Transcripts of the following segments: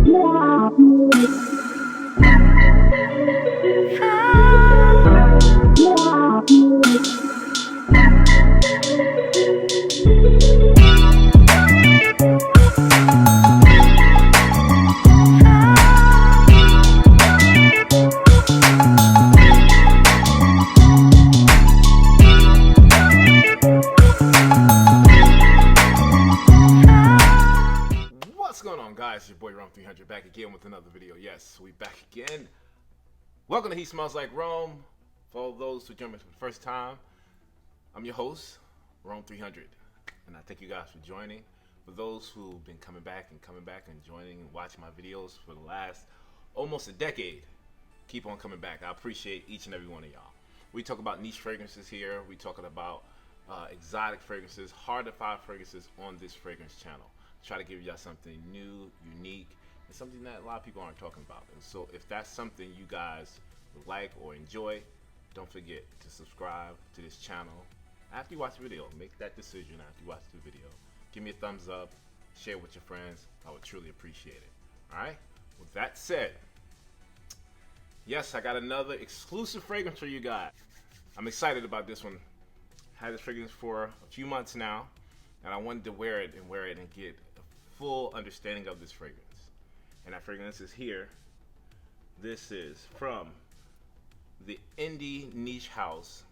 What's going on, guys? It's your boy Rome 300 back again with another video. Yes, we back again. Welcome to He Smells Like Rome. For all those who joined me for the first time, I'm your host, Rome 300, and I thank you guys for joining. For those who've been coming back and joining and watching my videos for the last almost a decade, keep on coming back. I appreciate each and every one of y'all. We talk about niche fragrances here. We talking about exotic fragrances, hard to find fragrances on this fragrance channel. Try to give y'all something new, unique, and something that a lot of people aren't talking about. And so if that's something you guys would like or enjoy, don't forget to subscribe to this channel. After you watch the video, make that decision after you watch the video. Give me a thumbs up, share with your friends. I would truly appreciate it. All right? With that said, yes, I got another exclusive fragrance for you guys. I'm excited about this one. Had this fragrance for a few months now, and I wanted to wear it and get a full understanding of this fragrance. And that fragrance is here. This is from the indie niche house,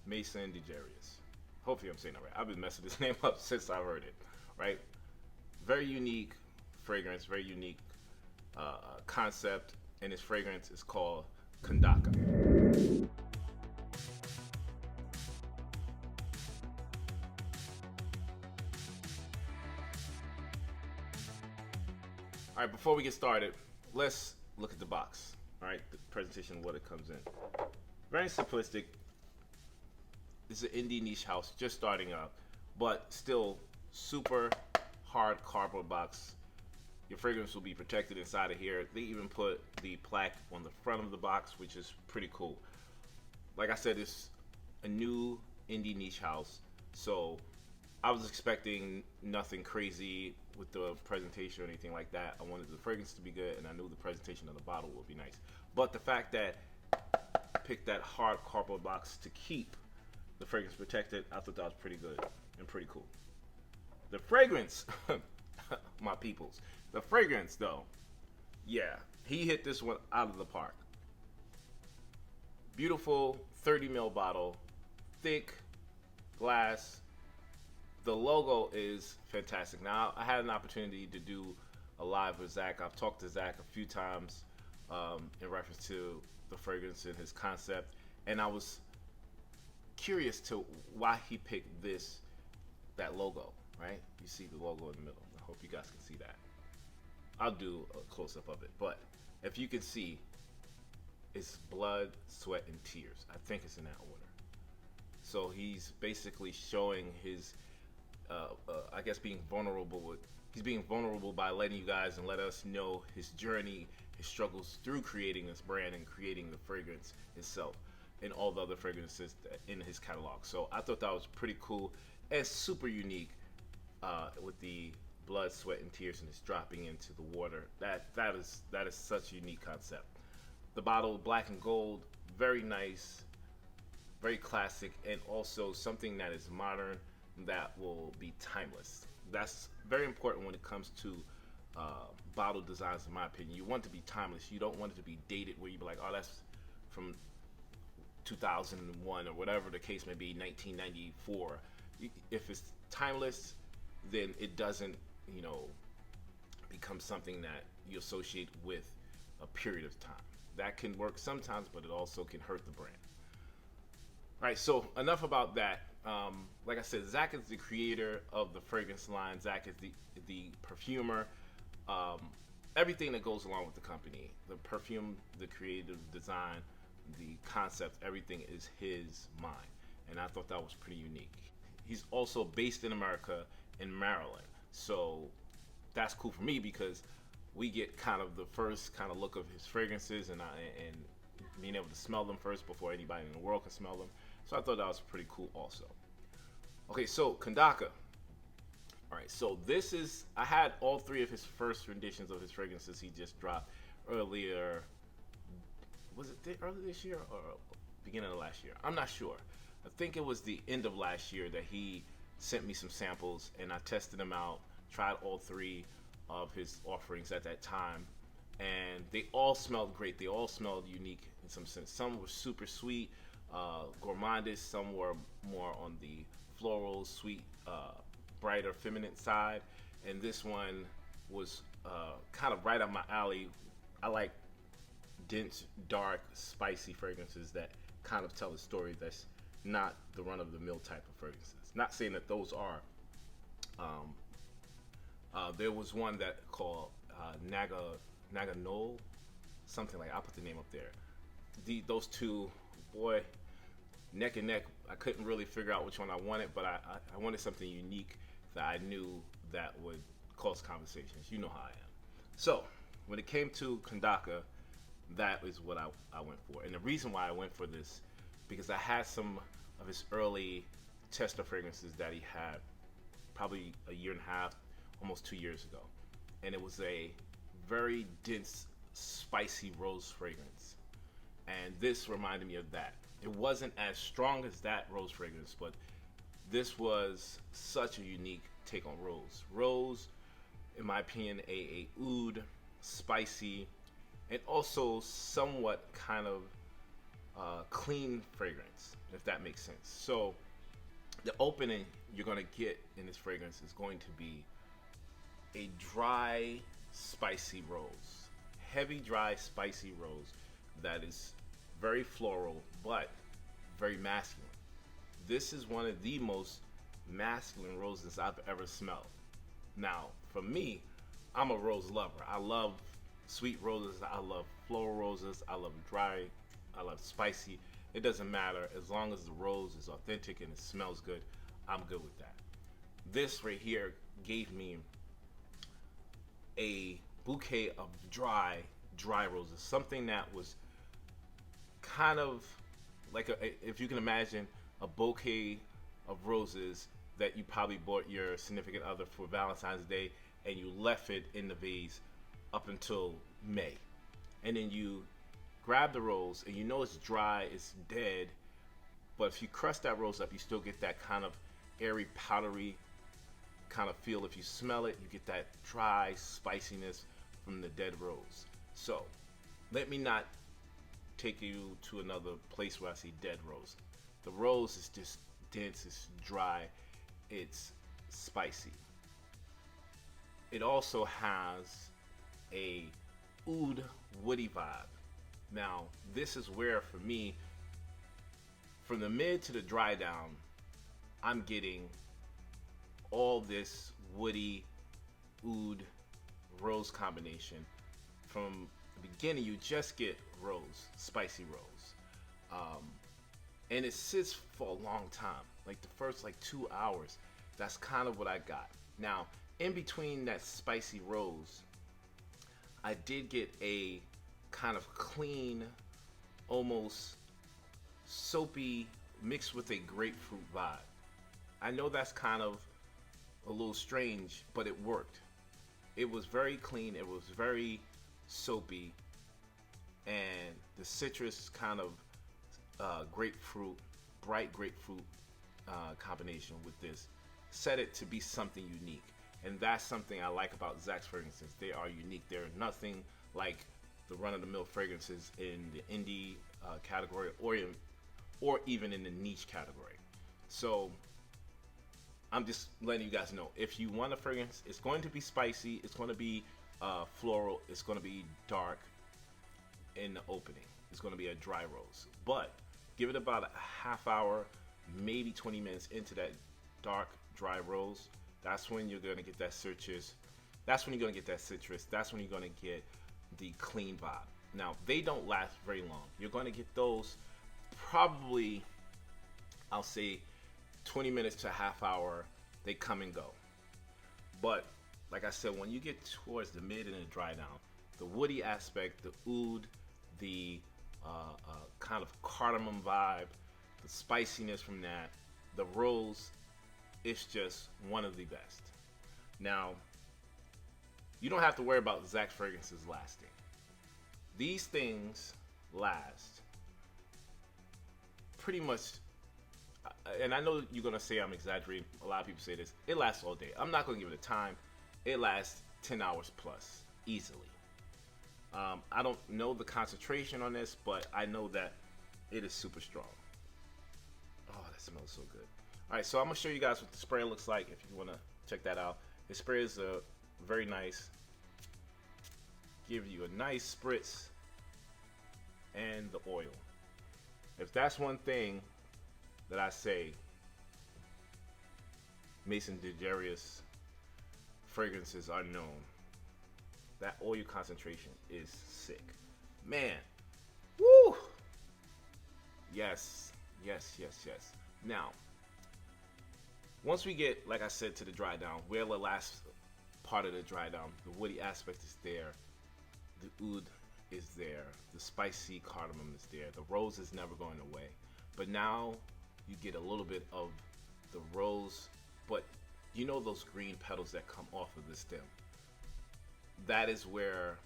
Maison Darius. Hopefully I'm saying that right. I've been messing this name up since I heard it, right? Very unique fragrance, very unique concept, and this fragrance is called Kandaka. All right, before we get started, let's look at the box. All right, the presentation of what it comes in. Very simplistic. This is an indie niche house, just starting up, but still super hard cardboard box. Your fragrance will be protected inside of here. They even put the plaque on the front of the box, which is pretty cool. Like I said, it's a new indie niche house, so I was expecting nothing crazy with the presentation or anything like that. I wanted the fragrance to be good, and I knew the presentation of the bottle would be nice. But the fact that I picked that hard cardboard box to keep the fragrance protected, I thought that was pretty good and pretty cool. The fragrance, my peoples, the fragrance though, yeah, he hit this one out of the park. Beautiful 30 ml bottle, thick glass. The logo is fantastic. Now, I had an opportunity to do a live with Zach. I've talked to Zach a few times in reference to the fragrance and his concept, and I was curious to why he picked that logo, right? You see the logo in the middle. I hope you guys can see that. I'll do a close-up of it, but if you can see, it's blood, sweat, and tears. I think it's in that order. So he's basically showing his I guess being vulnerable he's being vulnerable by letting you guys and let us know his journey, his struggles through creating this brand and creating the fragrance itself and all the other fragrances in his catalog. So I thought that was pretty cool and super unique with the blood, sweat, and tears, and it's dropping into the water. That is such a unique concept. The bottle, black and gold, very nice, very classic, and also something that is modern, that will be timeless. That's very important when it comes to bottle designs, in my opinion. You want it to be timeless. You don't want it to be dated where you be like, oh, that's from 2001 or whatever the case may be, 1994. If it's timeless, then it doesn't, become something that you associate with a period of time. That can work sometimes, but it also can hurt the brand. All right, so enough about that. Like I said, Zach is the creator of the fragrance line. Zach is the perfumer. Everything that goes along with the company, the perfume, the creative design, the concept, everything is his mind. And I thought that was pretty unique. He's also based in America, in Maryland. So that's cool for me because we get kind of the first kind of look of his fragrances and being able to smell them first before anybody in the world can smell them. So I thought that was pretty cool also. Okay, so Kandaka. All right, so this is, I had all three of his first renditions of his fragrances he just dropped earlier. Was it early this year or beginning of last year? I'm not sure. I think it was the end of last year that he sent me some samples and I tested them out, tried all three of his offerings at that time, and they all smelled great. They all smelled unique in some sense. Some were super sweet, gourmandish. Some were more on the floral, sweet, brighter, feminine side, and this one was kind of right up my alley. I like dense, dark, spicy fragrances that kind of tell a story that's not the run-of-the-mill type of fragrances. Not saying that those are. Um, there was one that called Naga Knoll, something like. I'll put the name up there. Those two, boy, neck and neck. I couldn't really figure out which one I wanted, but I wanted something unique that I knew that would cause conversations. You know how I am. So when it came to Kandaka, that is what I went for. And the reason why I went for this, because I had some of his early tester fragrances that he had probably a year and a half, almost 2 years ago. And it was a very dense, spicy rose fragrance. And this reminded me of that. It wasn't as strong as that rose fragrance, but this was such a unique take on rose. Rose, in my opinion, a oud, spicy, and also somewhat kind of clean fragrance, if that makes sense. So the opening you're going to get in this fragrance is going to be a dry, spicy rose. Heavy, dry, spicy rose that is very floral, but very masculine. This is one of the most masculine roses I've ever smelled. Now, for me, I'm a rose lover. I love sweet roses. I love floral roses. I love dry. I love spicy. It doesn't matter. As long as the rose is authentic and it smells good, I'm good with that. This right here gave me a bouquet of dry roses. Something that was kind of like, if you can imagine, a bouquet of roses that you probably bought your significant other for Valentine's Day and you left it in the vase up until May. And then you grab the rose and you know it's dry, it's dead, but if you crush that rose up, you still get that kind of airy, powdery kind of feel. If you smell it, you get that dry spiciness from the dead rose. So let me not take you to another place where I see dead rose. The rose is just dense, it's dry, it's spicy. It also has a oud woody vibe. Now, this is where, for me, from the mid to the dry down, I'm getting all this woody, oud, rose combination. From the beginning, you just get rose, spicy rose. And it sits for a long time, like the first 2 hours. That's kind of what I got. Now, in between that spicy rose, I did get a kind of clean, almost soapy, mixed with a grapefruit vibe. I know that's kind of a little strange, but it worked. It was very clean, it was very soapy, and the citrus kind of grapefruit, bright grapefruit combination with this set it to be something unique. And that's something I like about Zach's fragrances. They are unique. They're nothing like the run-of-the-mill fragrances in the indie category or even in the niche category. So I'm just letting you guys know, if you want a fragrance, it's going to be spicy, it's going to be floral, it's going to be dark in the opening. It's going to be a dry rose. But give it about a half hour, maybe 20 minutes into that dark, dry rose. That's when you're going to get that citrus. That's when you're going to get that citrus. That's when you're going to get the clean vibe. Now, they don't last very long. You're going to get those probably, I'll say, 20 minutes to a half hour. They come and go. But like I said, when you get towards the mid and the dry down, the woody aspect, the oud, the kind of cardamom vibe, the spiciness from that, the rose, it's just one of the best. Now, you don't have to worry about exact fragrances lasting. These things last pretty much, and I know you're gonna say I'm exaggerating. A lot of people say this. It lasts all day. I'm not gonna give it a time. It lasts 10 hours plus easily. I don't know the concentration on this, but I know that it is super strong. Oh, that smells so good. All right, so I'm gonna show you guys what the spray looks like if you wanna check that out. The spray is very nice. Give you a nice spritz and the oil. If that's one thing that I say, Maison Darius fragrances are known. That oil concentration is sick. Man. Woo! Yes. Yes, yes, yes. Now, once we get, like I said, to the dry down, where the last part of the dry down, the woody aspect is there. The oud is there. The spicy cardamom is there. The rose is never going away. But now you get a little bit of the rose, but you know those green petals that come off of the stem. That is where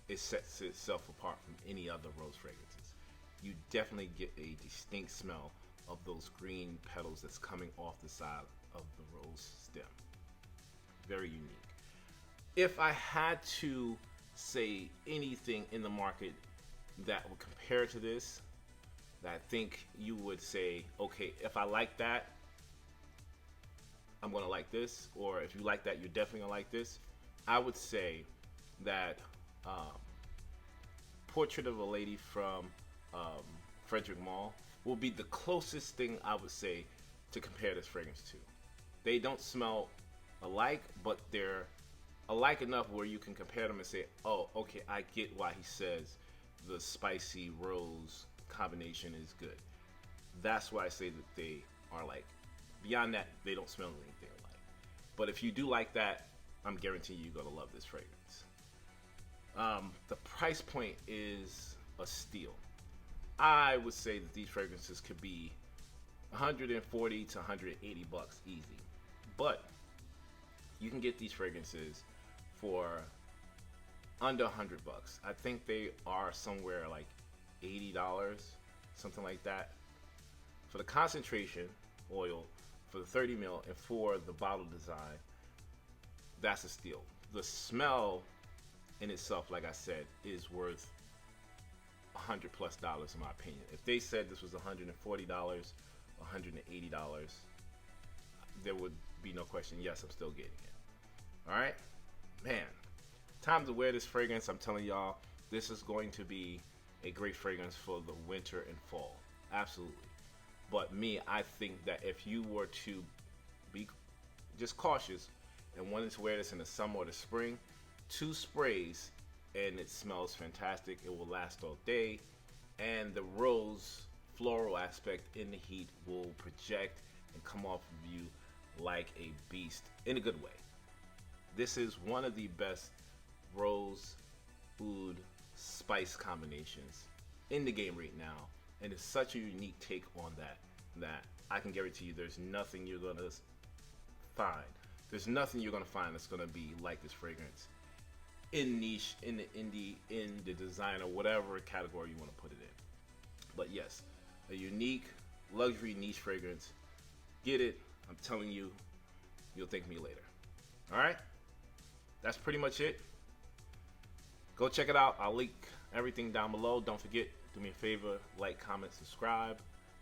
it sets itself apart from any other rose fragrances. You definitely get a distinct smell of those green petals that's coming off the side of the rose stem. Very unique. If I had to say anything in the market that would compare to this, that I think you would say, okay, if I like that, I'm gonna like this, or if you like that, you're definitely gonna like this. I would say that Portrait of a Lady from Frederick Mall will be the closest thing I would say to compare this fragrance to. They don't smell alike, but they're alike enough where you can compare them and say, oh, okay, I get why he says the spicy rose combination is good. That's why I say that they are like. Beyond that, they don't smell anything alike. But if you do like that, I'm guaranteeing you're gonna love this fragrance. The price point is a steal. I would say that these fragrances could be 140 to 180 bucks easy. But you can get these fragrances for under 100 bucks. I think they are somewhere like $80, something like that. For the concentration oil, for the 30 mil, and for the bottle design, that's a steal. The smell in itself, like I said, is worth $100+ in my opinion. If they said this was $140, $180, there would be no question. Yes, I'm still getting it. All right, man. Time to wear this fragrance. I'm telling y'all, this is going to be a great fragrance for the winter and fall. Absolutely. But me, I think that if you were to be just cautious and wanted to wear this in the summer or the spring, 2 sprays and it smells fantastic. It will last all day, and the rose floral aspect in the heat will project and come off of you like a beast in a good way. This is one of the best rose oud spice combinations in the game right now, and it's such a unique take on that I can guarantee you there's nothing you're gonna find. There's nothing you're gonna find that's gonna be like this fragrance in niche, in the indie, in the designer, whatever category you want to put it in. But yes, a unique luxury niche fragrance. Get it. I'm telling you, you'll thank me later. All right, that's pretty much it. Go check it out. I'll link everything down below. Don't forget, do me a favor, like, comment, subscribe.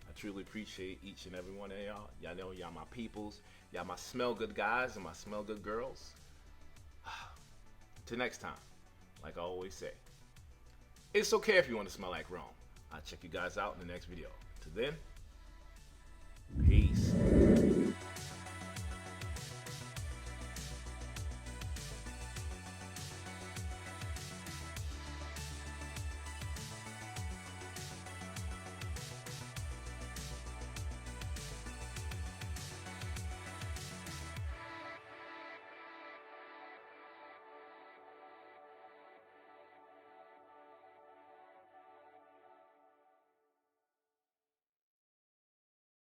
I truly appreciate each and every one of y'all. Y'all know y'all my peoples. Y'all my smell good guys and my smell good girls. Till next time, like I always say, it's okay if you want to smell like Rome. I'll check you guys out in the next video. Till then, peace.